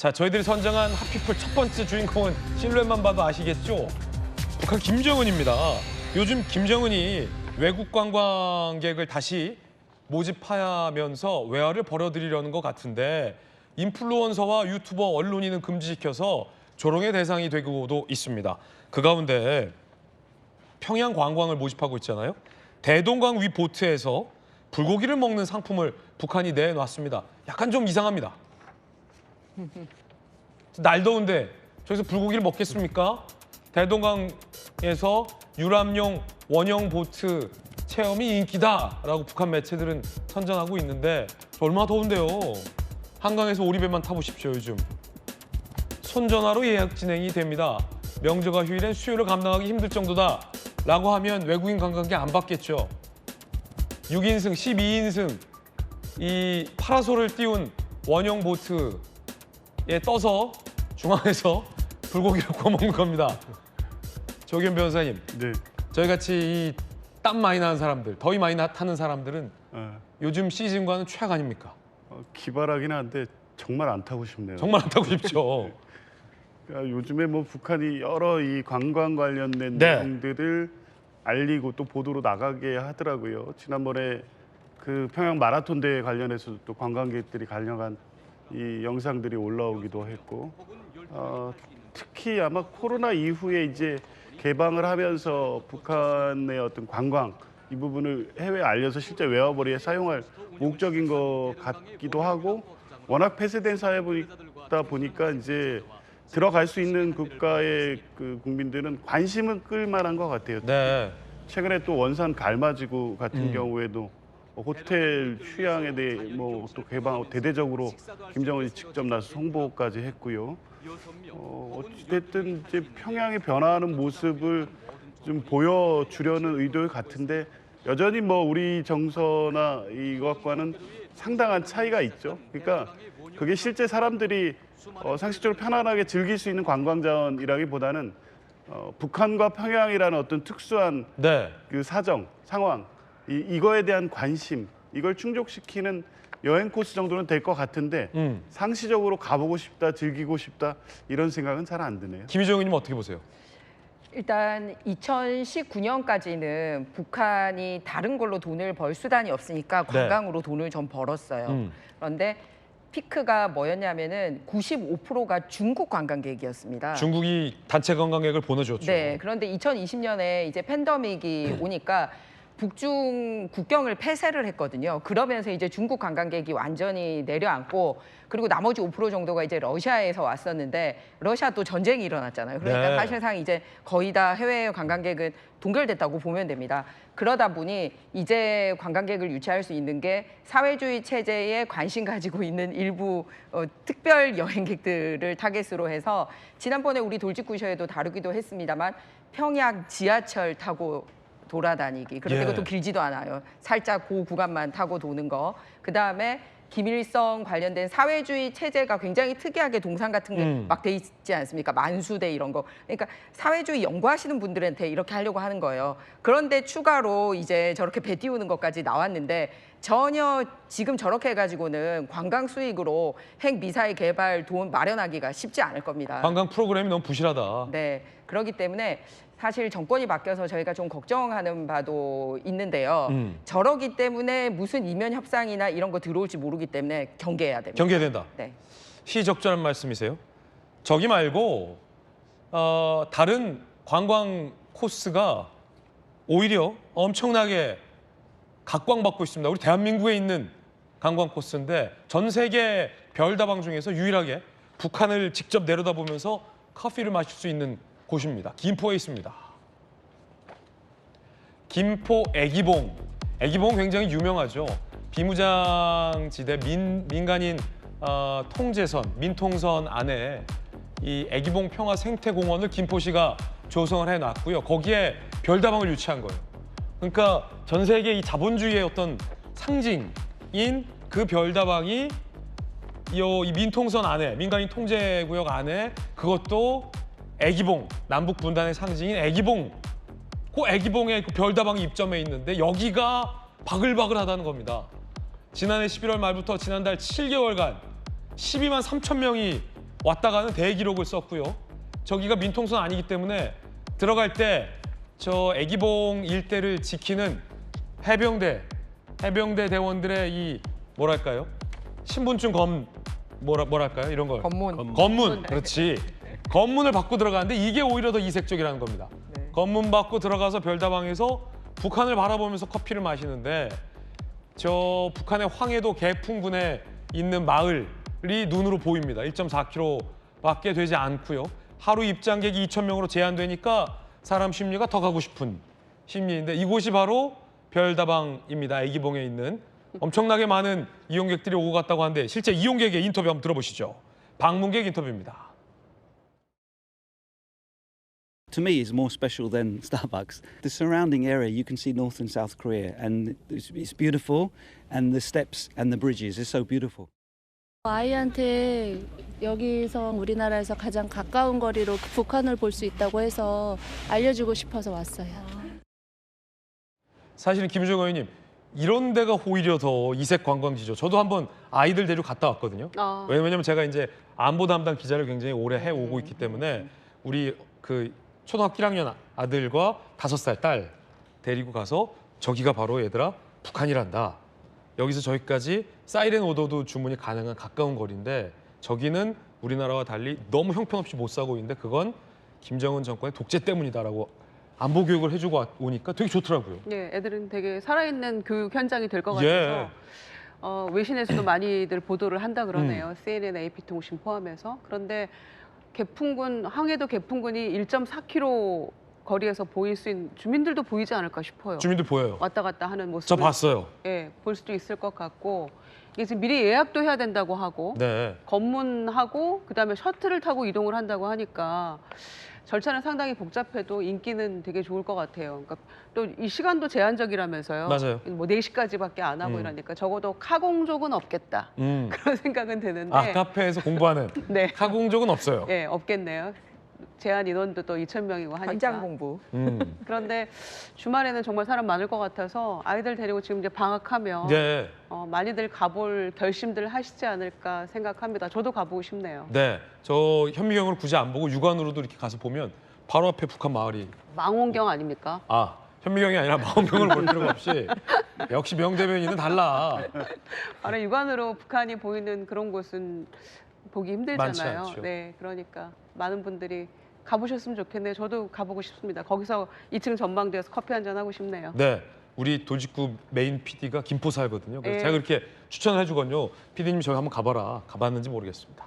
자, 저희들이 선정한 핫피플 첫 번째 주인공은 실루엣만 봐도 아시겠죠? 북한 김정은입니다. 요즘 김정은이 외국 관광객을 다시 모집하면서 외화를 벌어들이려는 것 같은데 인플루언서와 유튜버, 언론인은 금지시켜서 조롱의 대상이 되고도 있습니다. 그 가운데 평양 관광을 모집하고 있잖아요. 대동강 위 보트에서 불고기를 먹는 상품을 북한이 내놨습니다. 약간 좀 이상합니다. 날 더운데 저기서 불고기를 먹겠습니까? 대동강에서 유람용 원형 보트 체험이 인기다라고 북한 매체들은 선전하고 있는데 얼마나 더운데요. 한강에서 오리배만 타보십시오. 요즘 손전화로 예약 진행이 됩니다. 명절과 휴일엔 수요를 감당하기 힘들 정도다라고 하면 외국인 관광객 안 받겠죠. 6인승, 12인승 이 파라솔을 띄운 원형 보트에 떠서 중앙에서 불고기를 구워 먹는 겁니다. 조기현 변호사님, 네. 저희같이 이 땀 많이 나는 사람들, 더위 많이 타는 사람들은 요즘 시즌과는 최악 아닙니까? 기발하긴 한데 정말 안 타고 싶네요. 정말 안 타고 싶죠. 그러니까 요즘에 뭐 북한이 여러 이 관광 관련된 네. 내용들을 알리고 또 보도로 나가게 하더라고요. 지난번에 그 평양 마라톤 대회 관련해서 또 관광객들이 관련한 이 영상들이 올라오기도 했고, 특히 아마 코로나 이후에 이제 개방을 하면서 북한의 어떤 관광 이 부분을 해외에 알려서 실제 외화벌이에 사용할 목적인 것 같기도 하고, 워낙 폐쇄된 사회다 보니까 이제 들어갈 수 있는 국가의 그 국민들은 관심은 끌만한 것 같아요. 네. 최근에 또 원산 갈마지구 같은 경우에도 호텔 휴양에 대해 뭐 또 개방 대대적으로 김정은이 직접 나서 홍보까지 했고요. 어쨌든 이제 평양이 변화하는 모습을 좀 보여주려는 의도 같은데 여전히 뭐 우리 정서나 이것과는 상당한 차이가 있죠. 그러니까 그게 실제 사람들이 상식적으로 편안하게 즐길 수 있는 관광자원이라기보다는 북한과 평양이라는 어떤 특수한 네. 그 사정, 상황, 이거에 대한 관심, 이걸 충족시키는 여행 코스 정도는 될 것 같은데 상시적으로 가보고 싶다, 즐기고 싶다 이런 생각은 잘 안 드네요. 김희정 의원님 어떻게 보세요? 일단 2019년까지는 북한이 다른 걸로 돈을 벌 수단이 없으니까 관광으로 돈을 좀 벌었어요. 그런데 피크가 뭐였냐면은 95%가 중국 관광객이었습니다. 중국이 단체 관광객을 보내줬죠. 네, 그런데 2020년에 이제 팬데믹이 오니까 북중 국경을 폐쇄를 했거든요. 그러면서 이제 중국 관광객이 완전히 내려앉고, 그리고 나머지 5% 정도가 이제 러시아에서 왔었는데 러시아도 전쟁이 일어났잖아요. 그러니까 네. 사실상 이제 거의 다 해외 관광객은 동결됐다고 보면 됩니다. 그러다 보니 이제 관광객을 유치할 수 있는 게 사회주의 체제에 관심 가지고 있는 일부 특별 여행객들을 타겟으로 해서, 지난번에 우리 돌직구쇼에도 다루기도 했습니다만 평양 지하철 타고 돌아다니기. 그런데 그것도 길지도 않아요. 살짝 그 구간만 타고 도는 거. 그다음에 김일성 관련된 사회주의 체제가 굉장히 특이하게 동상 같은 게 막 돼 있지 않습니까? 만수대 이런 거. 그러니까 사회주의 연구하시는 분들한테 이렇게 하려고 하는 거예요. 그런데 추가로 이제 저렇게 배 띄우는 것까지 나왔는데 전혀 지금 저렇게 해가지고는 관광 수익으로 핵 미사일 개발 돈 마련하기가 쉽지 않을 겁니다. 관광 프로그램이 너무 부실하다. 네, 그렇기 때문에 사실 정권이 바뀌어서 저희가 좀 걱정하는 바도 있는데요. 저러기 때문에 무슨 이면 협상이나 이런 거 들어올지 모르기 때문에 경계해야 됩니다. 경계해야 된다. 네. 시적절한 말씀이세요. 저기 말고 다른 관광 코스가 오히려 엄청나게 각광받고 있습니다. 우리 대한민국에 있는 관광 코스인데 전 세계 별다방 중에서 유일하게 북한을 직접 내려다보면서 커피를 마실 수 있는 곳입니다. 김포에 있습니다. 김포 애기봉. 애기봉 굉장히 유명하죠. 비무장지대 민간인 통제선, 민통선 안에 이 애기봉 평화 생태공원을 김포시가 조성을 해놨고요. 거기에 별다방을 유치한 거예요. 그러니까 전 세계 이 자본주의의 어떤 상징인 그 별다방이 이 민통선 안에, 민간인 통제구역 안에, 그것도 애기봉, 남북 분단의 상징인 애기봉, 그 애기봉에 그 별다방이 입점해 있는데 여기가 바글바글하다는 겁니다. 지난해 11월 말부터 지난달 7개월간 12만 3천 명이 왔다 가는 대기록을 썼고요. 저기가 민통선 아니기 때문에 들어갈 때 저 애기봉 일대를 지키는 해병대 대원들의 이 뭐랄까요? 신분증 뭐랄까요? 이런 걸. 검문. 그렇지. 검문을 받고 들어가는데 이게 오히려 더 이색적이라는 겁니다. 네. 검문 받고 들어가서 별다방에서 북한을 바라보면서 커피를 마시는데 저 북한의 황해도 개풍군에 있는 마을이 눈으로 보입니다. 1.4km밖에 되지 않고요. 하루 입장객이 2,000명으로 제한되니까 사람 심리가 더 가고 싶은 심리인데 이곳이 바로 별다방입니다. 애기봉에 있는 엄청나게 많은 이용객들이 오고 갔다고 하는데 실제 이용객의 인터뷰 한번 들어보시죠. 방문객 인터뷰입니다. To me, it's more special than Starbucks. The surrounding area, you can see North and South Korea, and it's beautiful, and the steps and the bridges is so beautiful. 아이한테 여기서 우리나라에서 가장 가까운 거리로 북한을 볼 수 있다고 해서 알려주고 싶어서 왔어요. 사실은 김유정 의원님 이런 데가 오히려 더 이색 관광지죠. 저도 한번 아이들 데리고 갔다 왔거든요. 왜냐면 제가 이제 안보 담당 기자를 굉장히 오래 해오고 있기 때문에 우리 그 초등학교 1학년 아들과 5살 딸 데리고 가서 저기가 바로 얘들아 북한이란다. 여기서 저기까지 사이렌 오더도 주문이 가능한 가까운 거리인데 저기는 우리나라와 달리 너무 형편없이 못 사고 있는데 그건 김정은 정권의 독재 때문이다라고 안보 교육을 해주고 오니까 되게 좋더라고요. 네, 애들은 되게 살아있는 교육 현장이 될 것 예. 같아서 외신에서도 많이들 보도를 한다 그러네요. CNN, AP통신 포함해서. 그런데 개풍군, 황해도 개풍군이 1.4km 거리에서 보일 수 있는 주민들도 보이지 않을까 싶어요. 주민들 보여요. 왔다 갔다 하는 모습을 저 봤어요. 예, 볼 수도 있을 것 같고 이게 지금 미리 예약도 해야 된다고 하고 네. 검문하고 그다음에 셔틀을 타고 이동을 한다고 하니까 절차는 상당히 복잡해도 인기는 되게 좋을 것 같아요. 그러니까 또 이 시간도 제한적이라면서요. 맞아요. 뭐 4시까지밖에 안 하고 이러니까 적어도 카공족은 없겠다. 그런 생각은 드는데. 아 카페에서 공부하는 네. 카공족은 없어요. 예, 없겠네요. 제한 인원도 또 2,000명이고 하니까. 현장 공부. 그런데 주말에는 정말 사람 많을 것 같아서 아이들 데리고 지금 이제 방학하면 네. 많이들 가볼 결심들 하시지 않을까 생각합니다. 저도 가보고 싶네요. 네. 저 현미경을 굳이 안 보고 육안으로도 이렇게 가서 보면 바로 앞에 북한 마을이. 망원경 아닙니까? 아 현미경이 아니라 망원경을 볼 필요가 없이 역시 명대변인은 달라. 아니 육안으로 북한이 보이는 그런 곳은 보기 많지 힘들잖아요. 않죠. 네, 그러니까 많은 분들이 가보셨으면 좋겠네요. 저도 가보고 싶습니다. 거기서 2층 전망대에서 커피 한잔 하고 싶네요. 네. 우리 돌직구 메인 PD가 김포 살거든요. 그래서 예. 제가 그렇게 추천을 해주거든요. PD님 저기 한번 가봐라. 가봤는지 모르겠습니다.